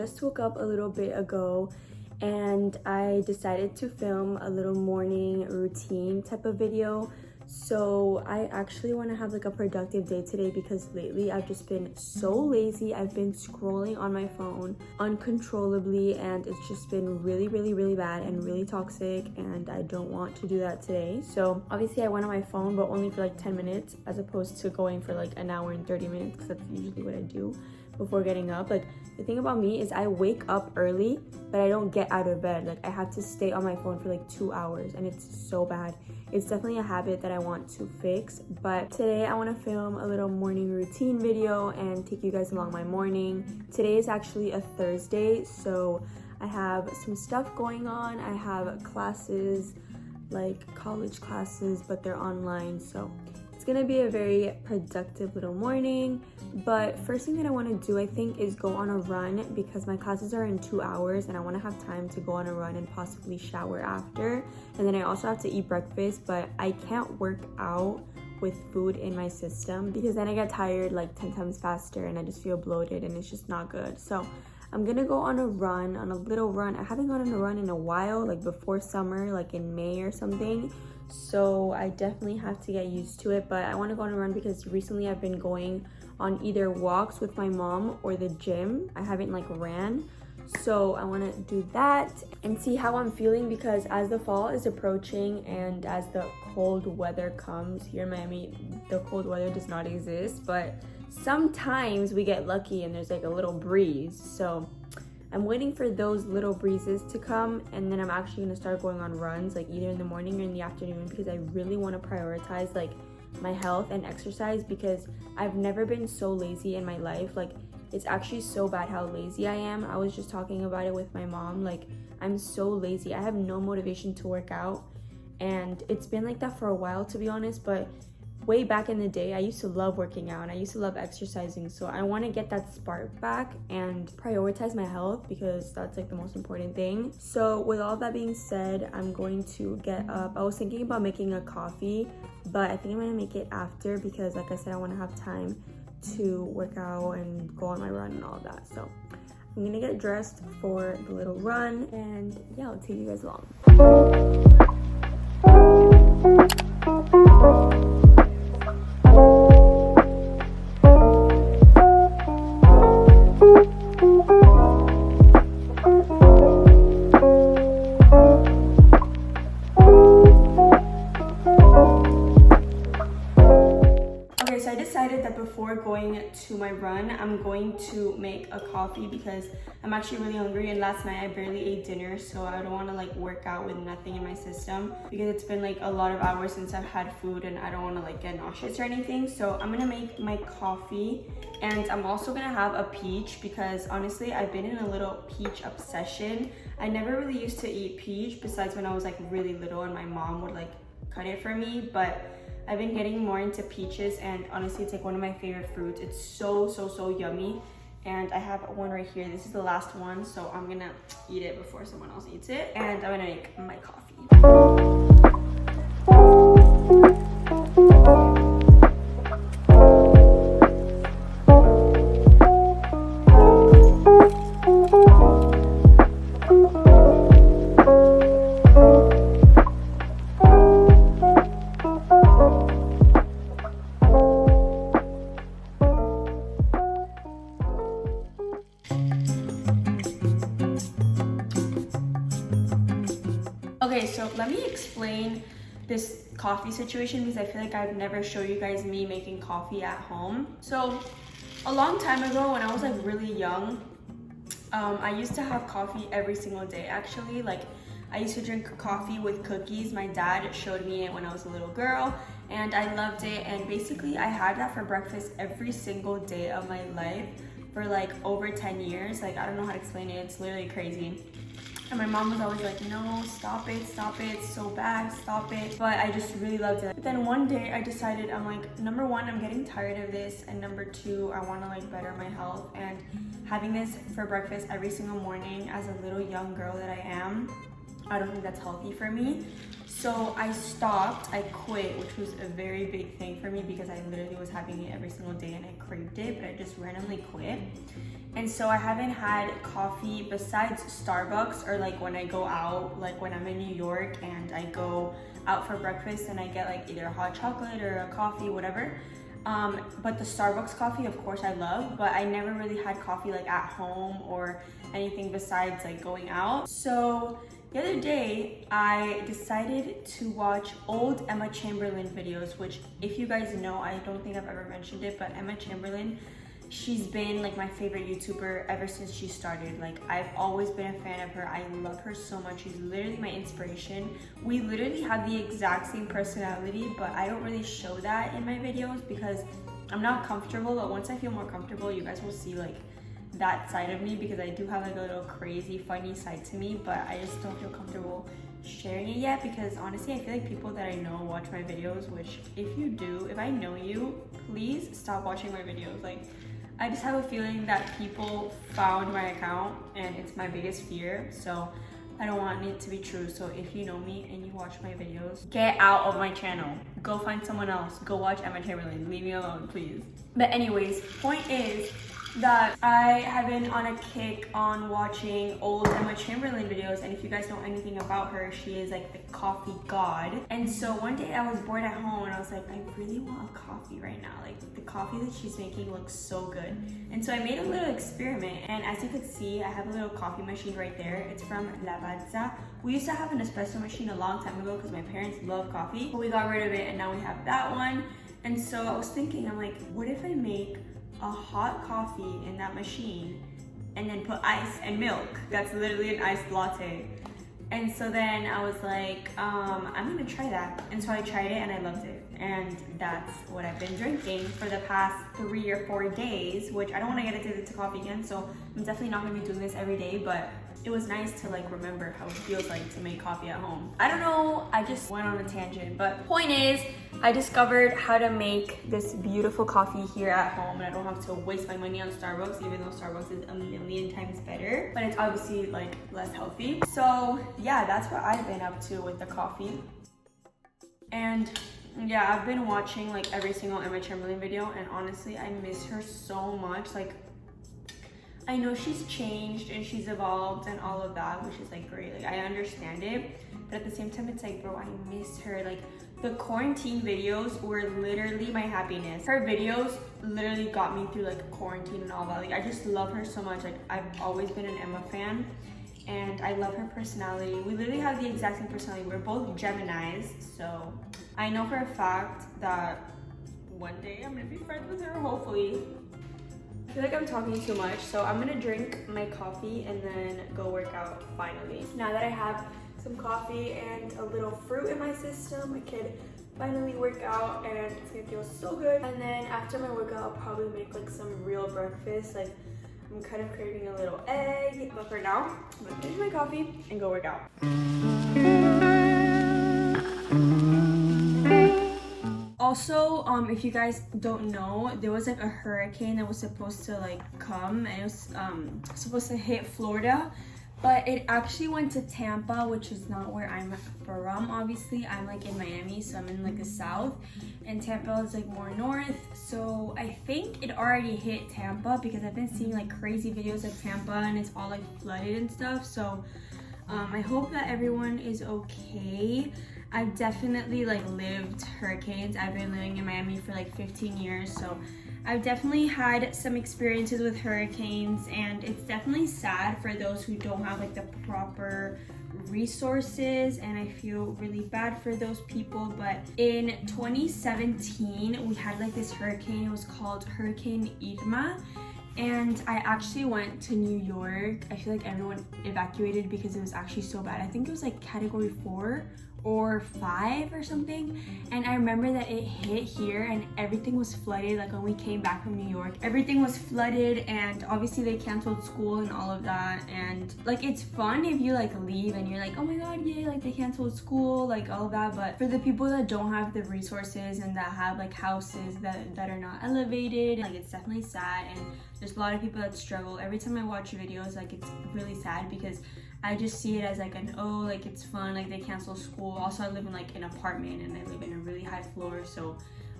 just woke up a little bit ago and I decided to film a little morning routine type of video. So I actually want to have like a productive day today because lately I've just been so lazy. I've been scrolling on my phone uncontrollably and it's just been really bad and really toxic, and I don't want to do that today. So obviously I went on my phone, but only for like 10 minutes as opposed to going for like an hour and 30 minutes because that's usually what I do before getting up. Like, the thing about me is I wake up early but I don't get out of bed. Like, I have to stay on my phone for like 2 hours and it's so bad. It's definitely a habit that I want to fix, but today I want to film a little morning routine video and take you guys along my morning. Today is actually a Thursday, so I have some stuff going on. I have classes, like college classes, but they're online, so it's gonna be a very productive little morning. But first thing that I want to do, I think, is go on a run because my classes are in 2 hours and I want to have time to go on a run and possibly shower after. And then I also have to eat breakfast, but I can't work out with food in my system because then I get tired like 10 times faster and I just feel bloated and it's just not good. So I'm gonna go on a run, on a little run. I haven't gone on a run in a while, like before summer, like in May or something. So I definitely have to get used to it, but I want to go on a run because recently I've been going on either walks with my mom or the gym. I haven't like ran, so I want to do that and see how I'm feeling because as the fall is approaching and as the cold weather comes here in Miami, the cold weather does not exist, but sometimes we get lucky and there's like a little breeze. So I'm waiting for those little breezes to come, and then I'm actually gonna start going on runs like either in the morning or in the afternoon because I really want to prioritize like my health and exercise because I've never been so lazy in my life. Like, it's actually so bad how lazy I am. I was just talking about it with my mom. Like, I'm so lazy. I have no motivation to work out, and it's been like that for a while, to be honest. But way back in the day, I used to love working out and I used to love exercising, so I want to get that spark back and prioritize my health because that's like the most important thing. So with all that being said, I'm going to get up. I was thinking about making a coffee, but I think I'm going to make it after because, like I said, I want to have time to work out and go on my run and all of that. So I'm going to get dressed for the little run and yeah, I'll take you guys along. Before going to my run, I'm going to make a coffee because I'm actually really hungry, and last night I barely ate dinner, so I don't want to like work out with nothing in my system because it's been like a lot of hours since I've had food and I don't want to like get nauseous or anything. So I'm gonna make my coffee, and I'm also gonna have a peach because honestly I've been in a little peach obsession. I never really used to eat peach besides when I was like really little and my mom would like cut it for me, but I've been getting more into peaches, and honestly, it's like one of my favorite fruits. It's so yummy, and I have one right here. This is the last one, so I'm gonna eat it before someone else eats it, and I'm gonna make my coffee. Okay, so let me explain this coffee situation because I feel like I've never showed you guys me making coffee at home. So a long time ago when I was like really young, I used to have coffee every single day actually. Like, I used to drink coffee with cookies. My dad showed me it when I was a little girl and I loved it, and basically I had that for breakfast every single day of my life for like over 10 years. Like, I don't know how to explain it, it's literally crazy. And my mom was always like, no, stop it, it's so bad, stop it. But I just really loved it. But then one day I decided, I'm like, number one, I'm getting tired of this, and number two, I want to like better my health, and having this for breakfast every single morning as a little young girl that I am, I don't think that's healthy for me. So I stopped, I quit, which was a very big thing for me because I literally was having it every single day and I craved it, but I just randomly quit. And so I haven't had coffee besides Starbucks, or like when I go out, like when I'm in New York and I go out for breakfast and I get like either a hot chocolate or a coffee, whatever. But the Starbucks coffee, of course, I love, but I never really had coffee like at home or anything besides like going out. So the other day, I decided to watch old Emma Chamberlain videos, which if you guys know, I don't think I've ever mentioned it, but Emma Chamberlain, she's been like my favorite YouTuber ever since she started. Like, I've always been a fan of her. I love her so much. She's literally my inspiration. We literally have the exact same personality, but I don't really show that in my videos because I'm not comfortable. But once I feel more comfortable, you guys will see like that side of me, because I do have like a little crazy funny side to me, but I just don't feel comfortable sharing it yet because honestly I feel like people that I know watch my videos, which if you do, if I know you, please stop watching my videos. Like, I just have a feeling that people found my account and it's my biggest fear, so I don't want it to be true. So if you know me and you watch my videos, get out of my channel. Go find someone else. Go watch Emma Chamberlain. Leave me alone, please. But anyways, point is that I have been on a kick on watching old Emma Chamberlain videos, and if you guys know anything about her, she is like the coffee god. And so one day I was bored at home and I was like, I really want a coffee right now. Like, the coffee that she's making looks so good. And so I made a little experiment, and as you can see, I have a little coffee machine right there. It's from Lavazza. We used to have an espresso machine a long time ago because my parents love coffee, but we got rid of it and now we have that one. And so I was thinking, I'm like, what if I make a hot coffee in that machine and then put ice and milk? That's literally an iced latte. And so then I was like, I'm gonna try that. And so I tried it and I loved it. And that's what I've been drinking for the past 3 or 4 days, which I don't want to get addicted to coffee again, so I'm definitely not gonna be doing this every day, but it was nice to like remember how it feels like to make coffee at home. I don't know, I just went on a tangent, but point is, I discovered how to make this beautiful coffee here at home, and I don't have to waste my money on Starbucks, even though Starbucks is a million times better, but it's obviously like less healthy. So yeah, that's what I've been up to with the coffee. And yeah, I've been watching like every single Emma Chamberlain video, and honestly, I miss her so much. Like, I know she's changed and she's evolved and all of that, which is like great. Like, I understand it, but at the same time, it's like, bro, I miss her. Like, the quarantine videos were literally my happiness. Her videos literally got me through like quarantine and all that. Like, I just love her so much. Like, I've always been an Emma fan, and I love her personality. We literally have the exact same personality. We're both Geminis, so I know for a fact that one day I'm gonna be friends with her, hopefully. I feel like I'm talking too much, so I'm gonna drink my coffee and then go work out finally. Now that I have some coffee and a little fruit in my system, I can finally work out and it's gonna feel so good. And then after my workout, I'll probably make like some real breakfast. Like, I'm kind of craving a little egg, but for now, I'm gonna finish my coffee and go work out. Also, if you guys don't know, there was like a hurricane that was supposed to like come, and it was supposed to hit Florida, but it actually went to Tampa, which is not where I'm from. Obviously, I'm like in Miami, so I'm in like the south, and Tampa is like more north. So I think it already hit Tampa because I've been seeing like crazy videos of Tampa and it's all like flooded and stuff. So I hope that everyone is okay. I've definitely like lived hurricanes. I've been living in Miami for like 15 years, so I've definitely had some experiences with hurricanes, and it's definitely sad for those who don't have like the proper resources, and I feel really bad for those people. But in 2017, we had like this hurricane. It was called Hurricane Irma, and I actually went to New York. I feel like everyone evacuated because it was actually so bad. I think it was like category 4 or 5 or something, and I remember that it hit here and everything was flooded. Like, when we came back from New York, everything was flooded, and obviously they canceled school and all of that. And like, it's fun if you like leave and you're like, oh my god, yay, like they canceled school, like all of that. But for the people that don't have the resources and that have like houses that are not elevated, like, it's definitely sad, and there's a lot of people that struggle. Every time I watch videos, like, it's really sad because I just see it as like an, oh, like it's fun, like they cancel school. Also, I live in like an apartment and I live in a really high floor, so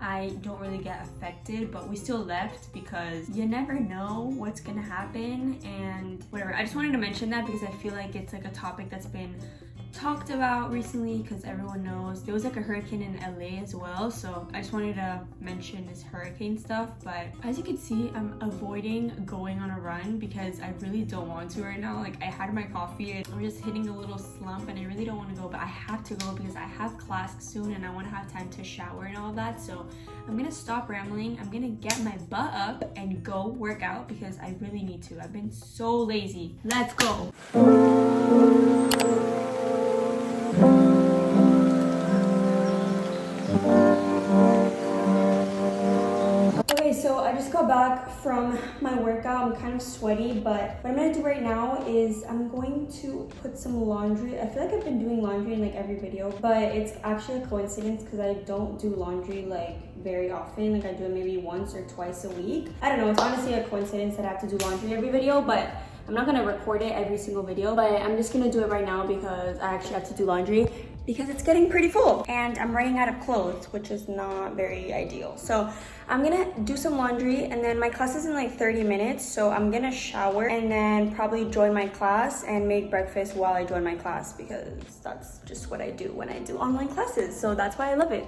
I don't really get affected, but we still left because you never know what's gonna happen and whatever. I just wanted to mention that because I feel like it's like a topic that's been talked about recently because everyone knows there was like a hurricane in LA as well, so I just wanted to mention this hurricane stuff. But as you can see, I'm avoiding going on a run because I really don't want to right now. Like I had my coffee and I'm just hitting a little slump and I really don't want to go, but I have to go because I have class soon and I want to have time to shower and all that. So I'm gonna stop rambling, I'm gonna get my butt up and go work out because I really need to. I've been so lazy. Let's go. Okay, so I just got back from my workout. I'm kind of sweaty, but what I'm gonna do right now is I'm going to put some laundry. I feel like I've been doing laundry in like every video, but it's actually a coincidence because I don't do laundry like very often. Like I do it maybe once or twice a week. I don't know, it's honestly a coincidence that I have to do laundry every video, but I'm not gonna record it every single video, but I'm just gonna do it right now because I actually have to do laundry because it's getting pretty full and I'm running out of clothes, which is not very ideal. So I'm gonna do some laundry and then my class is in like 30 minutes. So I'm gonna shower and then probably join my class and make breakfast while I join my class because that's just what I do when I do online classes. So that's why I love it.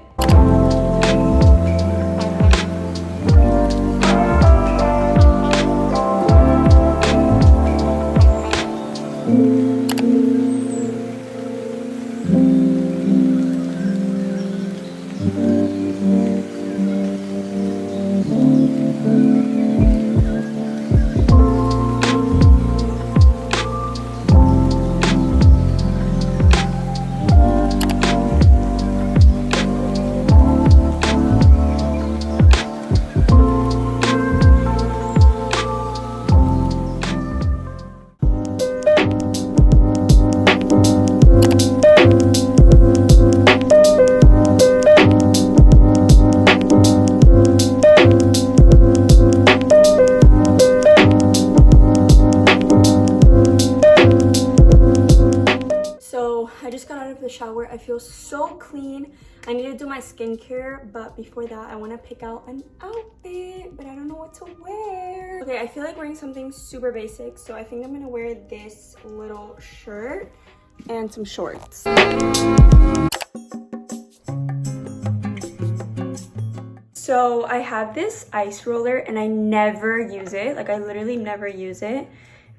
I just got out of the shower. I feel so clean. I need to do my skincare, but before that, I want to pick out an outfit, but I don't know what to wear. Okay, I feel like wearing something super basic, so I think I'm gonna wear this little shirt and some shorts. So I have this ice roller and I never use it. Like I literally never use it.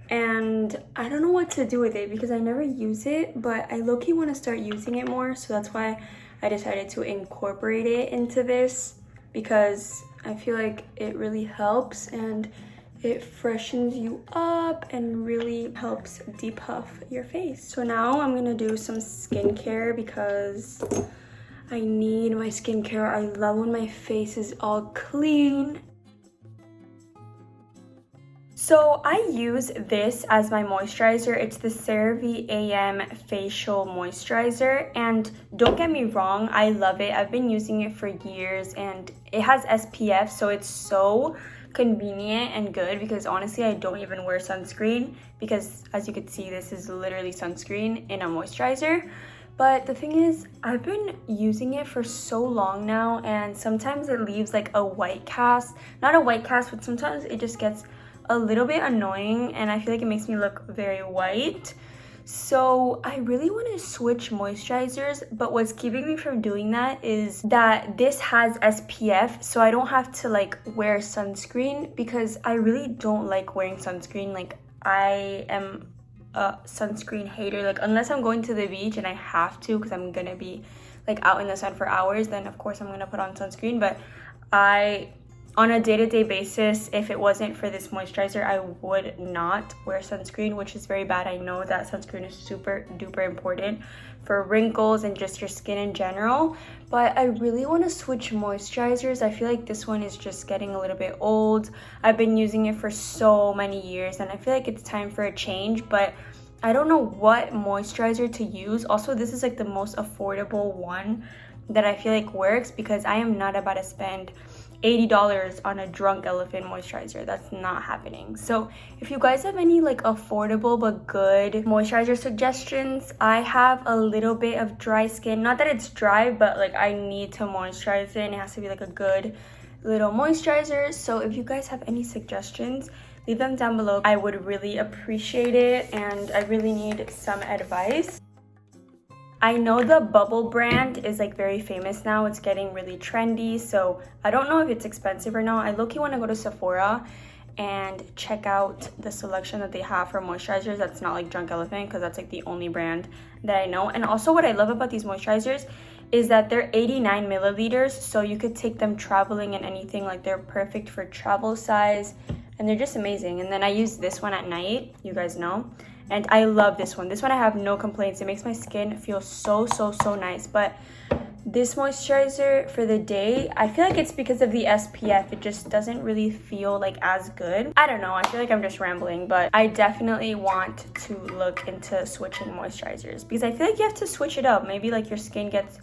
And I don't know what to do with it because I never use it, but I low-key want to start using it more. So that's why I decided to incorporate it into this because I feel like it really helps and it freshens you up and really helps depuff your face. So now I'm gonna do some skincare because I need my skincare. I love when my face is all clean. So I use this as my moisturizer. It's the CeraVe AM Facial Moisturizer. And don't get me wrong, I love it. I've been using it for years and it has SPF, so it's so convenient and good because honestly, I don't even wear sunscreen because as you can see, this is literally sunscreen in a moisturizer. But the thing is, I've been using it for so long now and sometimes it leaves like a white cast. Not a white cast, but sometimes it just gets a little bit annoying and I feel like it makes me look very white. So I really want to switch moisturizers, but what's keeping me from doing that is that this has SPF, so I don't have to like wear sunscreen because I really don't like wearing sunscreen. Like I am a sunscreen hater. Like unless I'm going to the beach and I have to because I'm gonna be like out in the sun for hours, then of course I'm gonna put on sunscreen. But on a day-to-day basis, if it wasn't for this moisturizer, I would not wear sunscreen, which is very bad. I know that sunscreen is super duper important for wrinkles and just your skin in general, but I really want to switch moisturizers. I feel like this one is just getting a little bit old. I've been using it for so many years and I feel like it's time for a change, but I don't know what moisturizer to use. Also, this is like the most affordable one that I feel like works because I am not about to spend $80 on a Drunk Elephant moisturizer. That's not happening. So if you guys have any like affordable but good moisturizer suggestions, I have a little bit of dry skin. Not that it's dry, but like I need to moisturize it, and it has to be like a good little moisturizer. So if you guys have any suggestions, leave them down below. I would really appreciate it, and I really need some advice. I know the Bubble brand is like very famous now. It's getting really trendy, so I don't know if it's expensive or not. I low-key want to go to Sephora and check out the selection that they have for moisturizers that's not like Drunk Elephant, because that's like the only brand that I know. And also what I love about these moisturizers is that they're 89 milliliters, so you could take them traveling and anything. Like they're perfect for travel size, and they're just amazing. And then I use this one at night, you guys know. And I love this one. This one I have no complaints. It makes my skin feel so nice. But this moisturizer for the day, I feel like it's because of the SPF. It just doesn't really feel like as good. I don't know. I feel like I'm just rambling, but I definitely want to look into switching moisturizers, because I feel like you have to switch it up. Maybe like your skin gets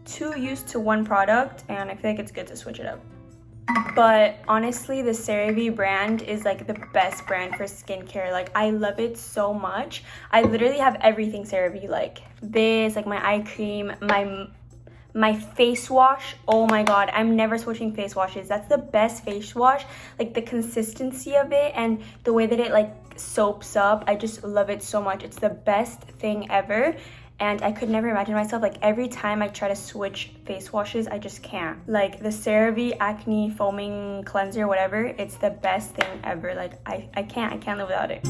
too used to one product, and I feel like it's good to switch it up. But honestly, the CeraVe brand is like the best brand for skincare. Like I love it so much. I literally have everything CeraVe, like this, like my eye cream, my face wash. Oh my god, I'm never switching face washes. That's the best face wash. Like the consistency of it and the way that it like soaps up, I just love it so much. It's the best thing ever. And I could never imagine myself, like every time I try to switch face washes, I just can't. Like the CeraVe Acne Foaming Cleanser, whatever, it's the best thing ever. Like I can't live without it.